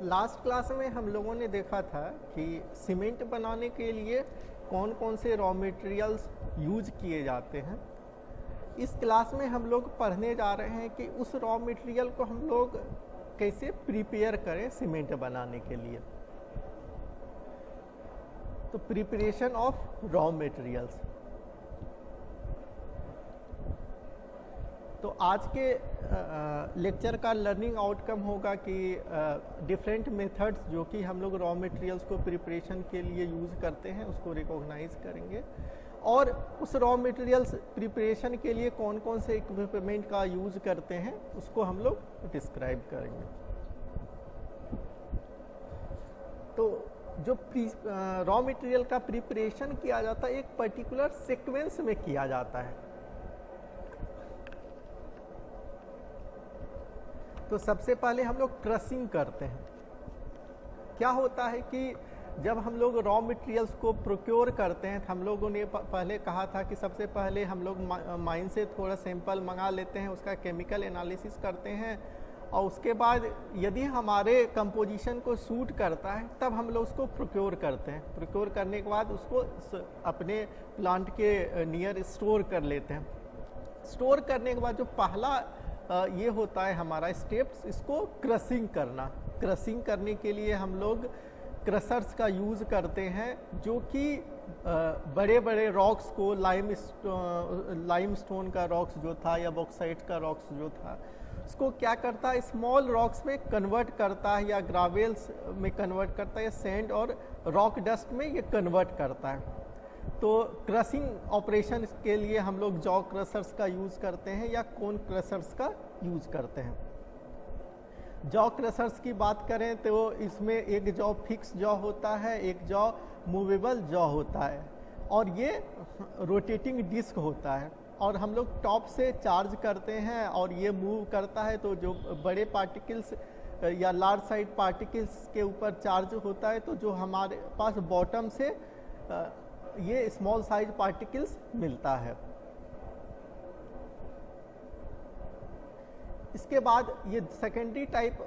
Last class में हम लोगों ने देखा था कि सीमेंट बनाने के लिए कौन कौन से रॉ मटेरियल्स यूज किए जाते हैं। इस क्लास में हम लोग पढ़ने जा रहे हैं कि उस रॉ मटेरियल को हम लोग कैसे प्रिपेयर करें सीमेंट बनाने के लिए। तो प्रिपरेशन ऑफ रॉ मटेरियल्स। तो आज के लेक्चर का लर्निंग आउटकम होगा कि डिफरेंट मेथड्स जो कि हम लोग रॉ मटेरियल्स को प्रिपरेशन के लिए यूज़ करते हैं उसको रिकॉग्नाइज करेंगे, और उस रॉ मटेरियल्स प्रिपरेशन के लिए कौन कौन से इक्विपमेंट का यूज़ करते हैं उसको हम लोग डिस्क्राइब करेंगे। तो जो रॉ मटेरियल का प्रिपरेशन किया जाता है एक पर्टिकुलर सीक्वेंस में किया जाता है। तो सबसे पहले हम लोग क्रशिंग करते हैं। क्या होता है कि जब हम लोग रॉ मटेरियल्स को प्रोक्योर करते हैं, हम लोगों ने पहले कहा था कि सबसे पहले हम लोग माइन से थोड़ा सैंपल मंगा लेते हैं, उसका केमिकल एनालिसिस करते हैं, और उसके बाद यदि हमारे कंपोजिशन को सूट करता है तब हम लोग उसको प्रोक्योर करते हैं। प्रोक्योर करने के बाद उसको अपने प्लांट के नियर स्टोर कर लेते हैं। स्टोर करने के बाद जो पहला ये होता है हमारा स्टेप्स, इसको क्रशिंग करना। क्रशिंग करने के लिए हम लोग क्रशर्स का यूज़ करते हैं, जो कि बड़े बड़े रॉक्स को लाइमस्टोन का रॉक्स जो था या बॉक्साइट का रॉक्स जो था उसको क्या करता है, स्मॉल रॉक्स में कन्वर्ट करता है, या ग्रावेल्स में कन्वर्ट करता है, या सैंड और रॉक डस्ट में ये कन्वर्ट करता है। तो क्रशिंग ऑपरेशन के लिए हम लोग जॉ क्रशर्स का यूज़ करते हैं या कोन क्रशर्स का यूज़ करते हैं। जॉ क्रशर्स की बात करें तो इसमें एक जॉ फिक्स जॉ होता है, एक जॉ मूवेबल जॉ होता है, और ये रोटेटिंग डिस्क होता है, और हम लोग टॉप से चार्ज करते हैं और ये मूव करता है। तो जो बड़े पार्टिकल्स या लार्ज साइज पार्टिकल्स के ऊपर चार्ज होता है, तो जो हमारे पास बॉटम से ये स्मॉल साइज पार्टिकल्स मिलता है। इसके बाद ये सेकेंडरी टाइप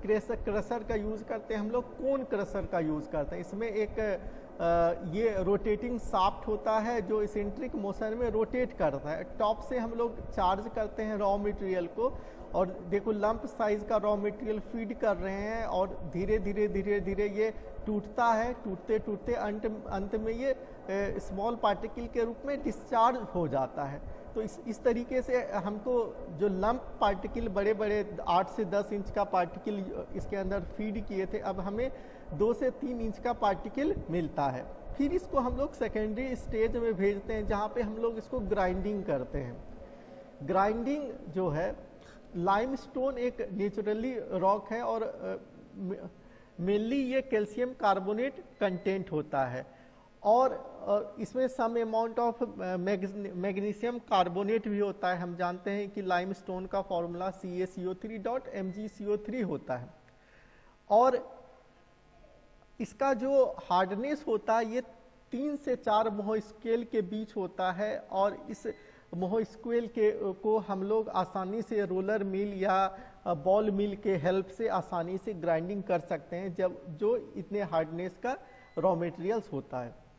क्रशर का यूज़ करते हैं हम लोग, कोन क्रशर का यूज़ करते हैं। इसमें एक ये रोटेटिंग शाफ्ट होता है जो इसेंट्रिक मोशन में रोटेट करता है। टॉप से हम लोग चार्ज करते हैं रॉ मटेरियल को, और देखो लंप साइज का रॉ मटेरियल फीड कर रहे हैं, और धीरे धीरे ये टूटता है। टूटते टूटते अंत में ये स्मॉल पार्टिकल के रूप में डिस्चार्ज हो जाता है। तो इस तरीके से हमको जो लंप पार्टिकल बड़े बड़े 8 से 10 इंच का पार्टिकल इसके अंदर फीड किए थे, अब हमें 2 से 3 इंच का पार्टिकल मिलता है। फिर इसको हम लोग सेकेंडरी स्टेज में भेजते हैं, जहाँ पे हम लोग इसको ग्राइंडिंग करते हैं। ग्राइंडिंग जो है, लाइमस्टोन एक नेचुरली रॉक है, और मेनली ये कैल्शियम कार्बोनेट कंटेंट होता है, और इसमें some amount of magnesium carbonate भी होता है। हम जानते हैं कि लाइमस्टोन का फॉर्मूला CaCO3.MgCO3 होता है, और इसका जो हार्डनेस होता है ये 3 से 4 मोह स्केल के बीच होता है, और इस मोह स्केल को हम लोग आसानी से रोलर मिल या बॉल मिल के हेल्प से आसानी से ग्राइंडिंग कर सकते हैं, जब जो इतने हार्डनेस का रॉ मटेरियल्स होता है।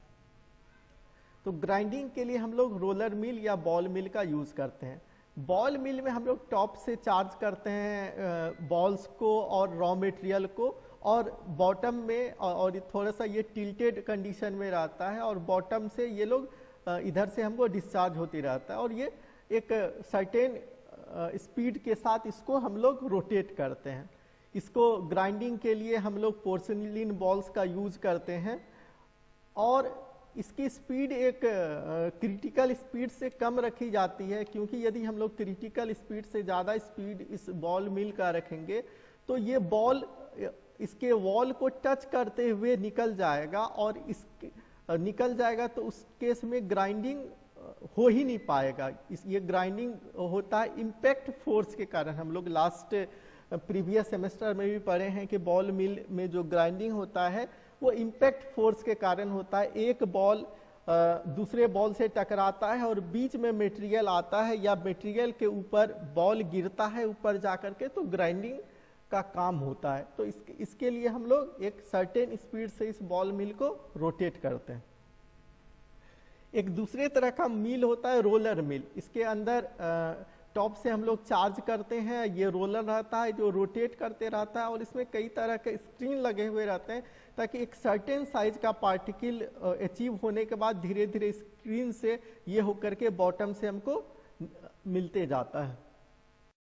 तो ग्राइंडिंग के लिए हम लोग रोलर मिल या बॉल मिल का यूज़ करते हैं। बॉल मिल में हम लोग टॉप से चार्ज करते हैं बॉल्स को और रॉ मटेरियल को, और बॉटम में, और थोड़ा सा ये टिल्टेड कंडीशन में रहता है, और बॉटम से ये लोग इधर से हमको डिस्चार्ज होती रहता है, और ये एक सर्टेन स्पीड के साथ इसको हम लोग रोटेट करते हैं। इसको ग्राइंडिंग के लिए हम लोग पोर्सिलिन बॉल्स का यूज़ करते हैं, और इसकी स्पीड एक क्रिटिकल स्पीड से कम रखी जाती है, क्योंकि यदि हम लोग क्रिटिकल स्पीड से ज़्यादा स्पीड इस बॉल मिल का रखेंगे तो ये बॉल इसके वॉल को टच करते हुए निकल जाएगा, और निकल जाएगा तो उस केस में ग्राइंडिंग हो ही नहीं पाएगा। ये ग्राइंडिंग होता है इम्पैक्ट फोर्स के कारण। हम लोग लास्ट प्रीवियस सेमेस्टर में भी पढ़े हैं कि बॉल मिल में जो ग्राइंडिंग होता है वो इम्पैक्ट फोर्स के कारण होता है। एक बॉल दूसरे बॉल से टकराता है और बीच में मटेरियल आता है, या मटेरियल के ऊपर बॉल गिरता है ऊपर जाकर के, तो ग्राइंडिंग का काम होता है। तो इसके लिए हम लोग एक सर्टेन स्पीड से इस बॉल मिल को रोटेट करते हैं। एक दूसरे तरह का मिल होता है रोलर मिल। इसके अंदर टॉप से हम लोग चार्ज करते हैं, ये रोलर रहता है जो रोटेट करते रहता है, और इसमें कई तरह के स्क्रीन लगे हुए रहते हैं ताकि एक सर्टेन साइज का पार्टिकल अचीव होने के बाद धीरे धीरे स्क्रीन से ये होकर के बॉटम से हमको मिलते जाता है।